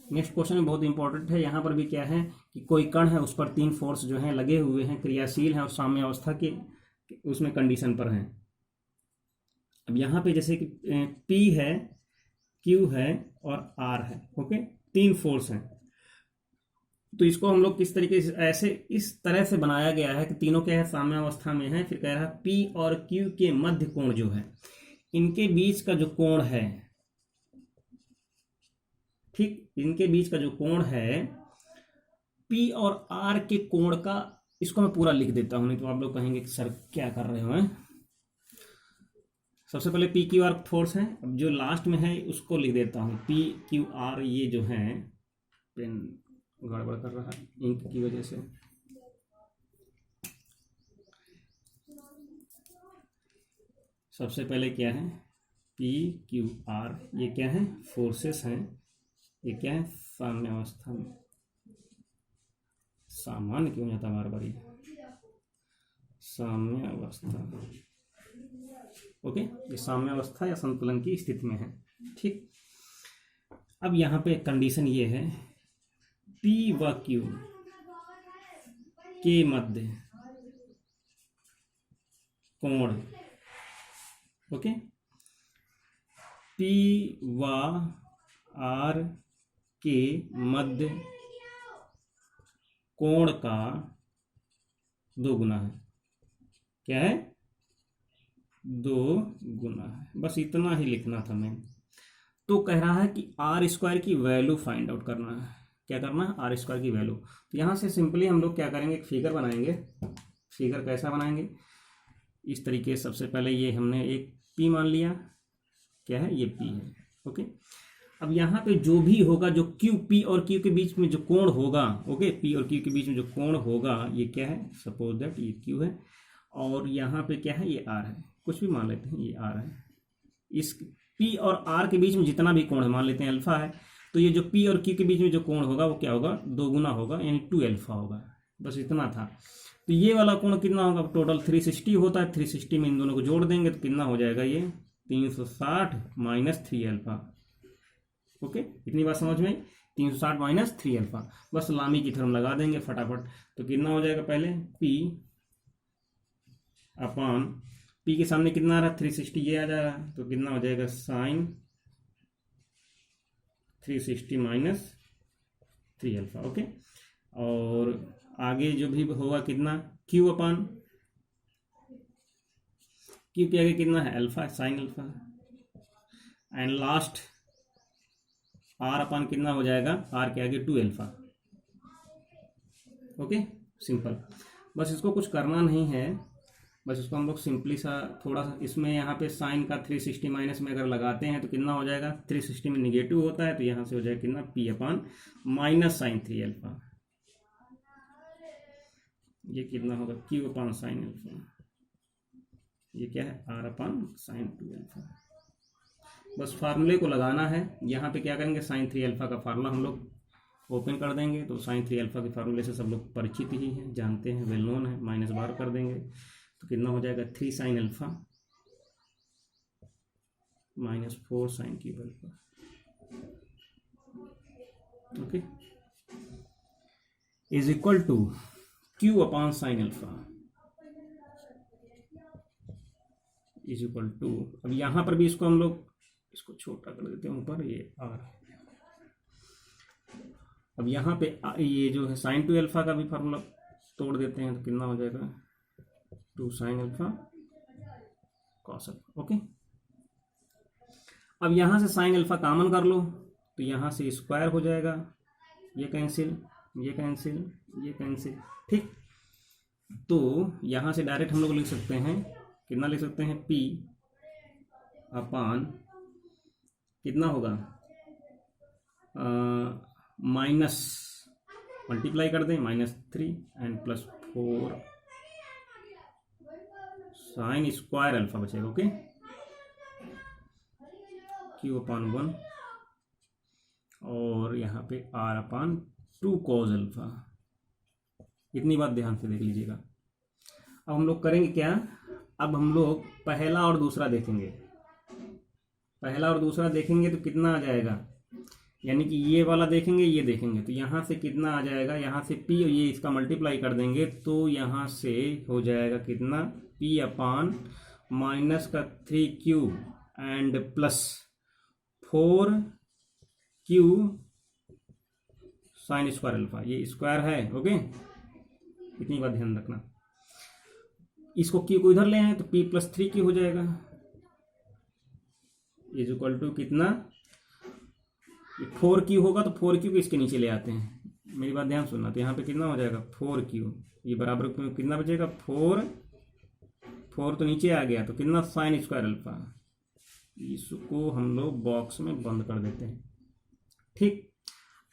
नेक्स्ट क्वेश्चन में बहुत इंपॉर्टेंट है। यहाँ पर भी क्या है कि कोई कण है, उस पर 3 फोर्स जो हैं लगे हुए हैं, क्रियाशील हैं और साम्य अवस्था के उसमें कंडीशन पर हैं। अब यहाँ पे जैसे कि P है, Q है और R है। ओके, 3 फोर्स हैं। तो इसको हम लोग किस तरीके से, ऐसे इस तरह से बनाया गया है कि तीनों क्या है, साम्य अवस्था में है। फिर कह रहा है P और Q के मध्य कोण जो है, इनके बीच का जो कोण है, ठीक, इनके बीच का जो कोण है P और R के कोण का, इसको मैं पूरा लिख देता हूं, नहीं तो आप लोग कहेंगे कि सर क्या कर रहे हो। सबसे पहले PQR फोर्स है, अब जो लास्ट में है उसको लिख देता हूं PQR। ये जो है, पेन गड़बड़ कर रहा है इंक की वजह से। सबसे पहले क्या है, PQR, ये क्या है, फोर्सेस हैं। ये क्या है, साम्य अवस्था में, सामान्य क्यों जाता बार बार, ये साम्य अवस्था। ओके, ये साम्य अवस्था या संतुलन की स्थिति में है। ठीक, अब यहाँ पे कंडीशन ये है, P व Q के मध्य कोण, ओके, P व R के मध्य कोण का 2 गुना है। क्या है, 2 गुना है। बस इतना ही लिखना था मैं। तो कह रहा है कि R² की वैल्यू फाइंड आउट करना है। क्या करना है, R² की वैल्यू। तो यहाँ से सिंपली हम लोग क्या करेंगे, एक फिगर बनाएंगे। फिगर कैसा बनाएंगे, इस तरीके से। सबसे पहले ये हमने एक P मान लिया, क्या है, ये P है। ओके, अब यहाँ पे जो भी होगा, जो P और Q के बीच में जो कोण होगा, ओके, P और Q के बीच में जो कोण होगा, ये क्या है, सपोज दैट ये Q है और यहाँ पे क्या है, ये R है। कुछ भी मान लेते हैं, ये R है। इस P और R के बीच में जितना भी कोण है, मान लेते हैं अल्फा है, तो ये जो P और Q के बीच में जो कोण होगा वो क्या होगा, 2 गुना होगा, यानी 2 अल्फा होगा। बस इतना था। तो ये वाला कोण कितना होगा, टोटल 360 होता है। 360 में इन दोनों को जोड़ देंगे तो कितना हो जाएगा, ये 360 - 3 अल्फा। ओके, इतनी बात समझ में, 360 - 3 अल्फा। बस लामी की थ्योरम लगा देंगे फटाफट। तो कितना हो जाएगा, पहले P के सामने कितना आ रहा है, 360, ये आ जा रहा है, तो कितना हो जाएगा, sin 360 - 3 अल्फा। ओके, और आगे जो भी होगा कितना, Q के आगे कितना है, alpha, sin alpha. And last R कितना हो जाएगा, R के आगे 2 अल्फा। Okay, simple. बस इसको कुछ करना नहीं है, बस इसको हम लोग सिंपली सा थोड़ा सा इसमें यहाँ पे साइन का 360 माइनस में अगर लगाते हैं तो कितना हो जाएगा, 360 में निगेटिव होता है तो यहाँ से हो जाएगा कितना, P/ -sin 3 अल्फा। ये कितना होगा, Q/sin अल्फा। ये क्या है, R/sin 2 अल्फा। बस फार्मूले को लगाना है। यहाँ पे क्या करेंगे, sin 3 अल्फा का फार्मूला हम लोग ओपन कर देंगे। तो sin 3 अल्फा के फार्मूले से सब लोग परिचित ही हैं, जानते हैं, वेल नोन है। माइनस बार कर देंगे तो कितना हो जाएगा, 3 sin alpha -4 sin cube alpha. Okay, is equal to Q/sin alpha is equal to, अब यहाँ पर भी इसको हम लोग इसको छोटा कर देते हैं ऊपर, ये R। अब यहाँ पे ये जो है sin 2 अल्फा का भी फार्मूला तोड़ देते हैं तो कितना हो जाएगा, 2 sine alpha cos alpha. Okay, अब यहां से साइन अल्फा कॉमन कर लो तो यहां से स्क्वायर हो जाएगा, ये कैंसिल, ये कैंसिल, ये कैंसिल। ठीक, तो यहां से डायरेक्ट हम लोग लिख सकते हैं, कितना लिख सकते हैं, P अपान कितना होगा, माइनस, मल्टीप्लाई कर दें, -3 एंड +4 साइन स्क्वायर अल्फा बचेगा। ओके, Q अपान 1 और यहाँ पे R अपान 2 कॉस अल्फा। इतनी बात ध्यान से देख लीजिएगा। अब हम लोग करेंगे क्या, अब हम लोग पहला और दूसरा देखेंगे। पहला और दूसरा देखेंगे तो कितना आ जाएगा, यानी कि ये वाला देखेंगे, ये देखेंगे, तो यहाँ से कितना आ जाएगा, यहाँ से P और ये इसका मल्टीप्लाई कर देंगे तो यहाँ से हो जाएगा कितना, P upon -3Q and +4Q sine square alpha. ये स्क्वायर है। ओके, इतनी बात ध्यान रखना। इसको Q को इधर ले आए तो P +3Q हो जाएगा, इज इक्वल टू कितना, 4Q होगा तो 4Q को इसके नीचे ले आते हैं। मेरी बात ध्यान सुनना, तो यहाँ पे कितना हो जाएगा 4Q, ये बराबर कितना बचेगा 4 तो नीचे आ गया तो कितना साइन स्क्वायर अल्फा। इसको हम लोग बॉक्स में बंद कर देते हैं। ठीक,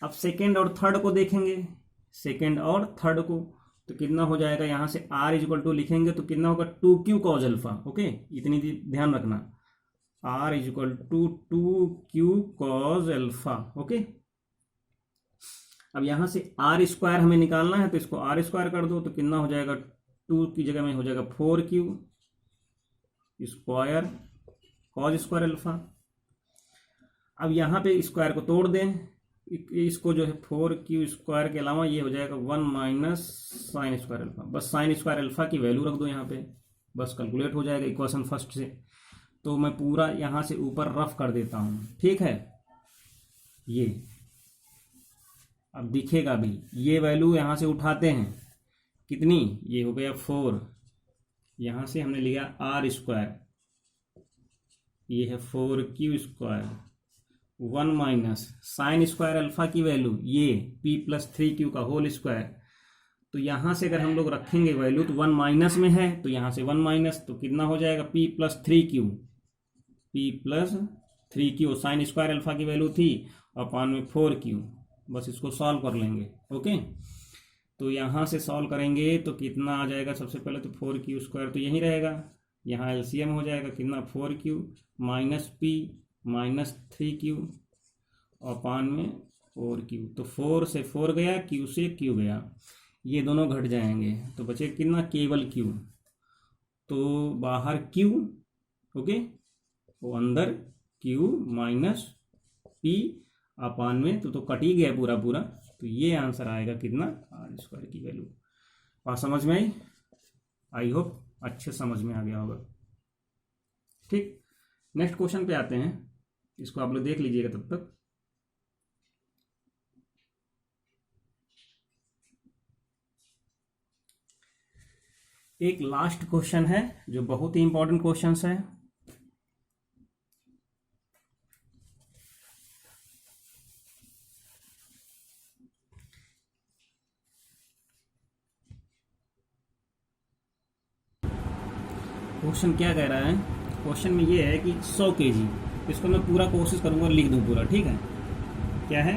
अब सेकेंड और थर्ड को देखेंगे, सेकेंड और थर्ड को तो कितना हो जाएगा, यहाँ से R इक्वल टू लिखेंगे तो कितना होगा 2Q कॉज अल्फा। ओके, इतनी ध्यान रखना, R equal to 2Q cos alpha. Okay, अब यहाँ से R स्क्वायर हमें निकालना है तो इसको R स्क्वायर कर दो तो कितना हो जाएगा, 2 की जगह में हो जाएगा 4Q square cause square alpha. अब यहाँ पे स्क्वायर को तोड़ दें, इसको जो है 4Q स्क्वायर के अलावा ये हो जाएगा 1 माइनस साइन स्क्वायर अल्फा। बस साइन स्क्वायर अल्फा की वैल्यू रख दो यहाँ पे, बस कैलकुलेट हो जाएगा इक्वेशन फर्स्ट से। तो मैं पूरा यहाँ से ऊपर रफ कर देता हूँ। ठीक है, ये अब दिखेगा भी, ये वैल्यू यहाँ से उठाते हैं, कितनी, ये हो गया 4, यहाँ से हमने लिया R स्क्वायर, ये है 4Q square 1 minus sine square alpha की वैल्यू ये P +3Q का होल स्क्वायर। तो यहाँ से अगर हम लोग रखेंगे वैल्यू तो 1 माइनस में है तो यहाँ से 1 माइनस, तो कितना हो जाएगा P +3Q sine square alpha की वैल्यू थी अपान में 4Q। बस इसको सॉल्व कर लेंगे। ओके, तो यहाँ से सॉल्व करेंगे तो कितना आ जाएगा, सबसे पहले तो 4Q स्क्वायर तो यहीं रहेगा, यहाँ LCM हो जाएगा कितना 4Q minus P minus 3Q अपान में 4Q। तो 4 से 4 गया, Q से Q गया, ये दोनों घट जाएंगे तो बचे कितना, केवल Q। तो बाहर Q, ओके, वो अंदर Q माइनस P अपान में तो कट ही गया पूरा पूरा। तो ये आंसर आएगा कितना, R स्क्वायर की वैल्यू। और समझ में आई? आई होप अच्छे समझ में आ गया होगा। ठीक, नेक्स्ट क्वेश्चन पे आते हैं, इसको आप लोग देख लीजिएगा तब तक। एक लास्ट क्वेश्चन है जो बहुत ही इंपॉर्टेंट क्वेश्चन है। क्वेश्चन क्या कह रहा है, क्वेश्चन में ये है कि 100 kg, इसको मैं पूरा कोशिश करूंगा लिख दूं पूरा। ठीक है, क्या है,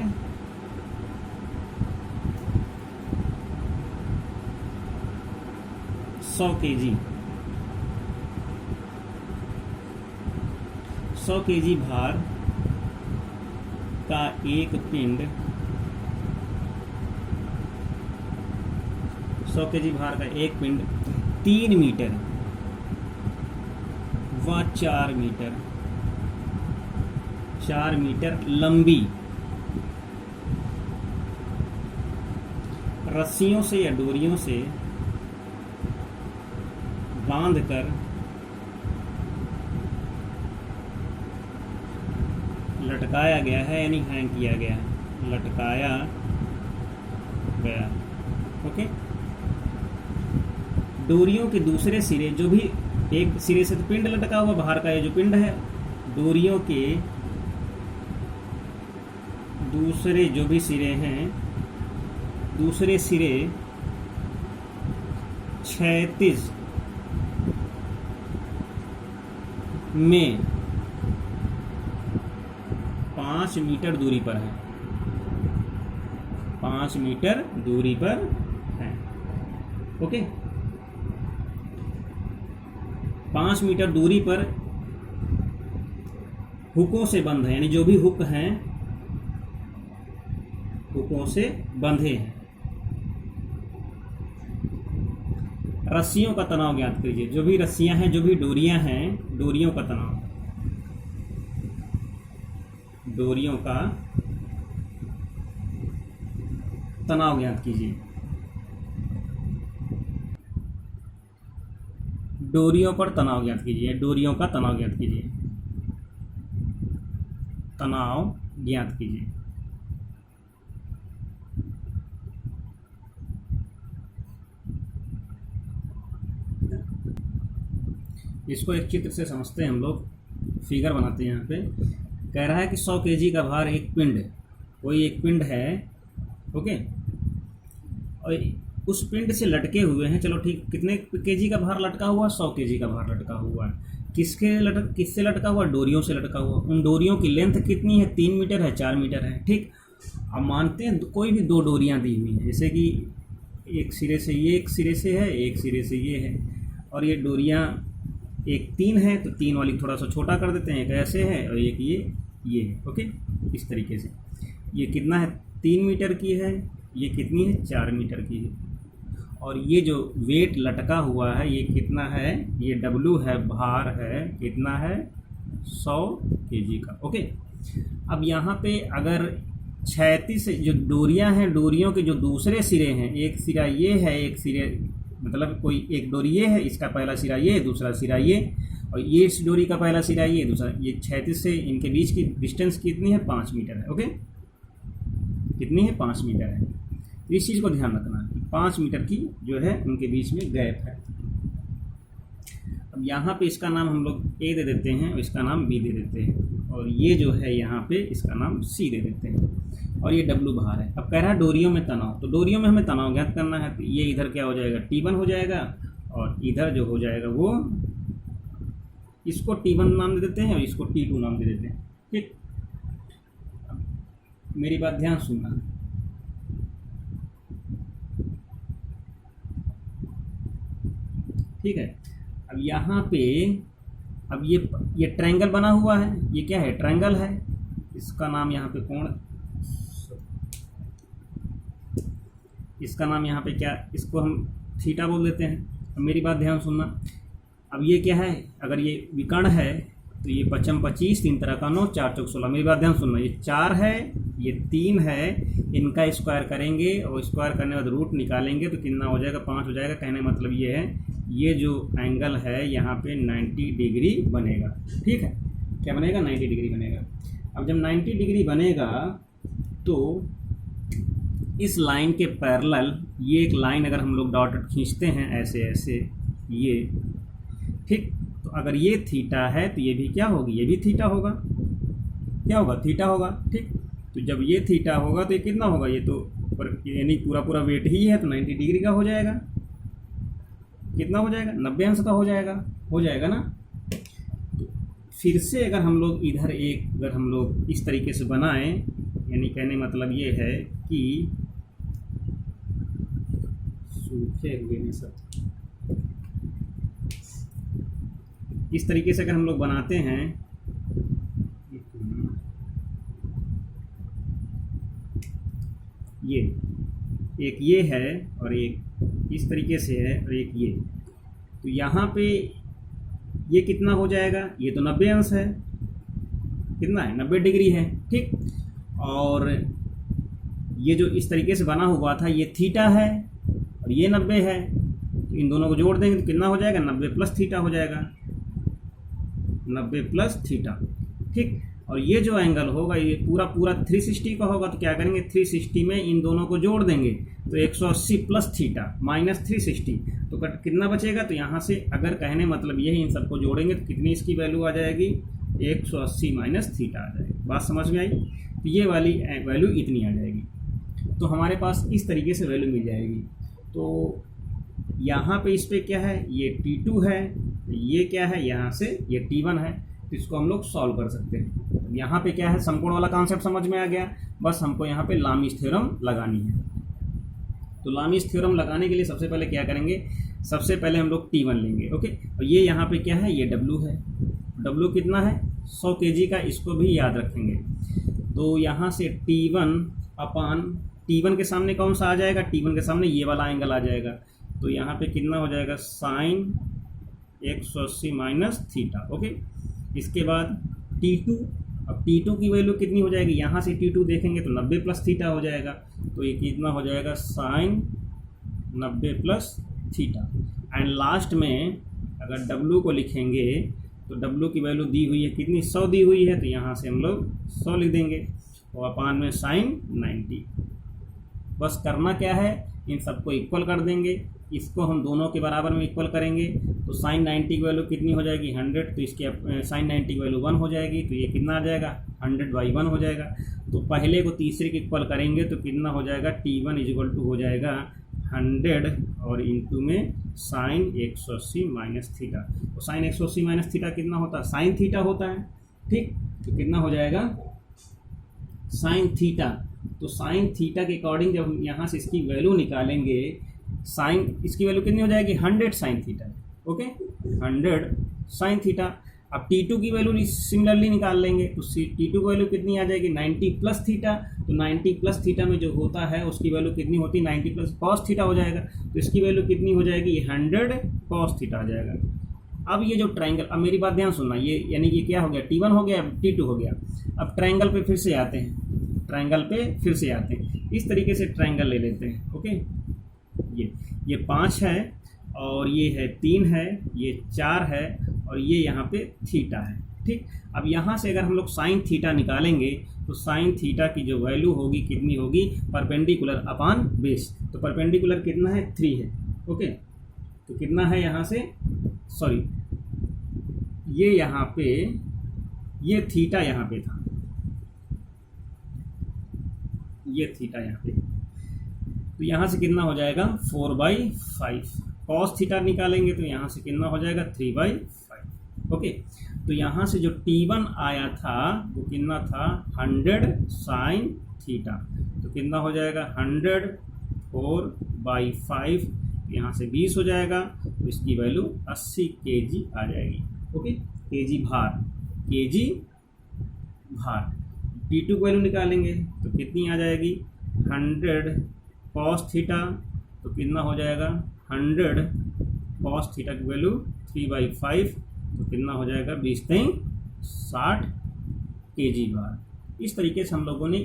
सौ केजी भार का एक पिंड, 100 केजी भार का एक पिंड 3 मीटर व 4 मीटर लंबी रस्सियों से या डोरियों से बांधकर लटकाया गया है, यानी हैंग किया गया है, लटकाया गया। ओके, डोरियों के दूसरे सिरे, जो भी एक सिरे से तो पिंड लटका हुआ बाहर का, ये जो पिंड है, डोरियों के दूसरे जो भी सिरे हैं, दूसरे सिरे क्षैतिज में 5 मीटर दूरी पर है, 5 मीटर दूरी पर है। ओके, 5 मीटर दूरी पर हुकों से बंध है, यानी जो भी हुक हैं हुकों से बंधे हैं। रस्सियों का तनाव ज्ञात कीजिए, जो भी रस्सियां हैं, जो भी डोरियां हैं, डोरियों का तनाव, डोरियों का तनाव ज्ञात कीजिए। डोरियों पर तनाव ज्ञात कीजिए, डोरियों का तनाव ज्ञात कीजिए, तनाव ज्ञात कीजिए। इसको एक चित्र से समझते हैं हम लोग, फिगर बनाते हैं। यहाँ पे कह रहा है कि 100 केजी का भार एक पिंड, कोई एक पिंड है, ओके, और उस पिंड से लटके हुए हैं, चलो ठीक, कितने केजी का भार लटका हुआ? 100 केजी का भार लटका हुआ है। किससे लटका हुआ? डोरियों से लटका हुआ। उन डोरियों की लेंथ कितनी है? 3 मीटर है, 4 मीटर है, ठीक। अब मानते हैं कोई भी 2 डोरियां दी हुई हैं, जैसे कि एक सिरे से ये, एक सिरे से है, एक सिरे से ये है, और ये डोरियां एक 3 है, तो 3 वाली थोड़ा सा छोटा कर देते हैं, एक ऐसे है और एक ये है, ओके, इस तरीके से। ये कितना है? 3 मीटर की है, ये कितनी है? 4 मीटर की है। और ये जो वेट लटका हुआ है, ये कितना है? ये W है, भार है, कितना है? 100 केजी का, ओके। अब यहाँ पे अगर क्षैतिज जो डोरियां हैं, डोरियों के जो दूसरे सिरे हैं, एक सिरा ये है, एक सिरे मतलब कोई एक डोरी ये है, इसका पहला सिरा ये, दूसरा सिरा ये, और ये इस डोरी का पहला सिरा ये, दूसरा ये, क्षैतिज से इनके बीच की डिस्टेंस कितनी है? 5 मीटर है, ओके, कितनी है? 5 मीटर है। तो इस चीज़ को ध्यान रखना है, 5 मीटर की जो है उनके बीच में गैप है। अब यहाँ पे इसका नाम हम लोग A दे देते हैं और इसका नाम B दे देते हैं, और ये जो है यहाँ पे इसका नाम C दे देते हैं, और ये W बाहर है। अब कह रहा है डोरियों में तनाव, तो डोरियों में हमें तनाव ज्ञात करना है, तो ये इधर क्या हो जाएगा? T1 हो जाएगा, और इधर जो हो जाएगा वो, इसको T1 नाम दे देते हैं और इसको T2 नाम दे देते हैं, ठीक। मेरी बात ध्यान सुनना, ठीक है। अब यहाँ पे अब ये ट्रायंगल बना हुआ है, ये क्या है? ट्रायंगल है, इसका नाम यहाँ पे कोण, इसका नाम यहाँ पे क्या, इसको हम थीटा बोल देते हैं। अब मेरी बात ध्यान सुनना, अब ये क्या है? अगर ये विकर्ण है तो ये 5 25, 3 तरह का 9, 4 चौक 16। मेरी बात ध्यान सुनना, ये 4 है, ये 3 है, इनका स्क्वायर करेंगे और स्क्वायर करने के बाद रूट निकालेंगे तो कितना हो जाएगा? 5 हो जाएगा। कहने का मतलब ये है, ये जो एंगल है यहाँ पे 90 डिग्री बनेगा, ठीक है। क्या बनेगा? 90 डिग्री बनेगा। अब जब 90 डिग्री बनेगा तो इस लाइन के पैरेलल ये एक लाइन अगर हम लोग डॉटेड खींचते हैं ऐसे ऐसे, ये, ठीक, तो अगर ये थीटा है तो ये भी क्या होगी? ये भी थीटा होगा। क्या होगा? थीटा होगा, ठीक। तो जब ये थीटा होगा तो ये कितना होगा? ये तो यानी पूरा वेट ही है, तो 90 डिग्री का हो जाएगा। कितना हो जाएगा? 90 अंश का हो जाएगा ना। तो फिर से अगर हम लोग इधर अगर हम लोग इस तरीके से बनाएं, यानी कहने मतलब ये है कि सूखे हुए हैं सब, इस तरीके से अगर हम लोग बनाते हैं, एक ये है और एक इस तरीके से है और एक ये, तो यहाँ पे ये कितना हो जाएगा? ये तो 90 अंश है, कितना है? 90 डिग्री है, ठीक। और ये जो इस तरीके से बना हुआ था ये थीटा है और ये 90 है, तो इन दोनों को जोड़ देंगे तो कितना हो जाएगा? 90 प्लस थीटा हो जाएगा, 90 प्लस थीटा, ठीक। और ये जो एंगल होगा ये पूरा पूरा 360 का होगा, तो क्या करेंगे 360 में इन दोनों को जोड़ देंगे, तो 180 प्लस थीटा माइनस 360, तो कितना बचेगा, तो यहाँ से अगर कहने मतलब ये इन सबको जोड़ेंगे तो कितनी इसकी वैल्यू आ जाएगी, 180 माइनस थीटा आ जाएगी। बात समझ में आई? तो ये वाली वैल्यू इतनी आ जाएगी, तो हमारे पास इस तरीके से वैल्यू मिल जाएगी। तो यहाँ पे इस पे क्या है, ये T2 है, ये क्या है, यहाँ से ये T1 है, तो इसको हम लोग सॉल्व कर सकते हैं। यहाँ पे क्या है, समकोण वाला कॉन्सेप्ट समझ में आ गया, बस हमको यहाँ पे लामीज थ्योरम लगानी है। तो लामीज थ्योरम लगाने के लिए सबसे पहले क्या करेंगे, सबसे पहले हम लोग T1 लेंगे, ओके। और ये यहाँ पे क्या है, ये W है, W कितना है 100 kg का, इसको भी याद रखेंगे। तो यहाँ से T1 अपान T1 के सामने कौन सा आ जाएगा, T1 के सामने ये वाला एंगल आ जाएगा, तो यहाँ पे कितना हो जाएगा साइन 180 माइनस थीटा, ओके। इसके बाद T2, अब T2 की वैल्यू कितनी हो जाएगी, यहाँ से T2 देखेंगे तो 90 प्लस थीटा हो जाएगा, तो ये कितना हो जाएगा sine 90 plus theta. And last में अगर W को लिखेंगे तो W की वैल्यू दी हुई है कितनी, 100 दी हुई है, तो यहाँ से हम लोग 100 लिख देंगे, और अपान में साइन 90। बस करना क्या है, इन सबको इक्वल कर देंगे, इसको हम दोनों के बराबर में इक्वल करेंगे, तो साइन 90 की वैल्यू कितनी हो जाएगी 100, तो इसके साइन 90 की वैल्यू 1 हो जाएगी, तो ये कितना आ जाएगा 100/1 हो जाएगा। तो पहले को तीसरे के इक्वल करेंगे तो कितना हो जाएगा, T1 इक्वल टू हो जाएगा 100 और इंटू में साइन 180 माइनस थीटा। तो साइन 180 माइनस थीटा कितना होता है, साइन थीटा होता है, ठीक। तो कितना हो जाएगा साइन थीटा, तो साइन थीटा के अकॉर्डिंग जब हम यहाँ से इसकी वैल्यू निकालेंगे, साइन इसकी वैल्यू कितनी हो जाएगी 100 sine theta, okay 100 sine theta. अब T2 की वैल्यू सिमिलरली निकाल लेंगे, तो T2 की वैल्यू कितनी आ जाएगी 90 प्लस थीटा, तो 90 प्लस थीटा में जो होता है उसकी वैल्यू कितनी होती है 90 प्लस कॉस थीटा हो जाएगा, तो इसकी वैल्यू कितनी हो जाएगी 100 कॉस थीटा आ जाएगा। अब ये जो ट्रायंगल, अब मेरी बात ध्यान सुनना, ये यानी कि क्या हो गया T1 हो गया, T2 हो गया। अब ट्रायंगल पे फिर से आते हैं, ट्रायंगल पे फिर से आते हैं, इस तरीके से ट्रायंगल ले लेते हैं, ओके। ये 5 है और ये है 3 है, ये 4 है और ये यहाँ पे थीटा है, ठीक। अब यहाँ से अगर हम लोग साइन थीटा निकालेंगे तो साइन थीटा की जो वैल्यू होगी कितनी होगी, परपेंडिकुलर अपान बेस, तो परपेंडिकुलर कितना है 3 है, ओके। तो कितना है यहाँ से, सॉरी ये यहाँ पे ये थीटा यहाँ पे था, ये थीटा यहाँ पे, तो यहाँ से कितना हो जाएगा 4/5, कॉस थीटा निकालेंगे तो यहाँ से कितना हो जाएगा 3/5, ओके। तो यहाँ से जो T1 आया था वो कितना था 100 साइन थीटा, तो कितना हो जाएगा 100 4/5, यहाँ से 20 हो जाएगा, तो इसकी वैल्यू 80 kg आ जाएगी, ओके। kg भार। T2 की वैल्यू निकालेंगे तो कितनी आ जाएगी 100 कॉस थीटा, तो कितना हो जाएगा 100 कॉस थीटा की वैल्यू 3/5, तो कितना हो जाएगा 20 3 60 kg भार। इस तरीके से हम लोगों ने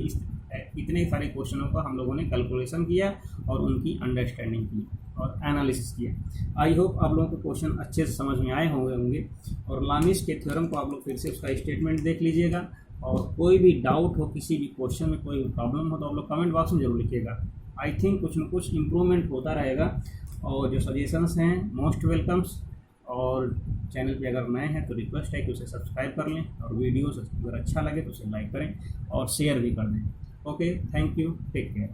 इतने सारे क्वेश्चनों का हम लोगों ने कैलकुलेशन किया और उनकी अंडरस्टैंडिंग की और एनालिसिस किया। आई होप आप लोगों को क्वेश्चन अच्छे से समझ में आए होंगे और लामीज के थ्योरम को आप लोग फिर से उसका स्टेटमेंट देख लीजिएगा, और कोई भी डाउट हो, किसी भी क्वेश्चन में कोई भी प्रॉब्लम हो तो आप लोग कमेंट बॉक्स में जरूर लिखिएगा। आई थिंक कुछ न कुछ इम्प्रूवमेंट होता रहेगा, और जो सजेशंस हैं मोस्ट वेलकम्स। और चैनल पे अगर नए हैं तो रिक्वेस्ट है कि उसे सब्सक्राइब कर लें, और वीडियो अगर अच्छा लगे तो उसे लाइक करें और शेयर भी कर दें। Okay, thank you, take care.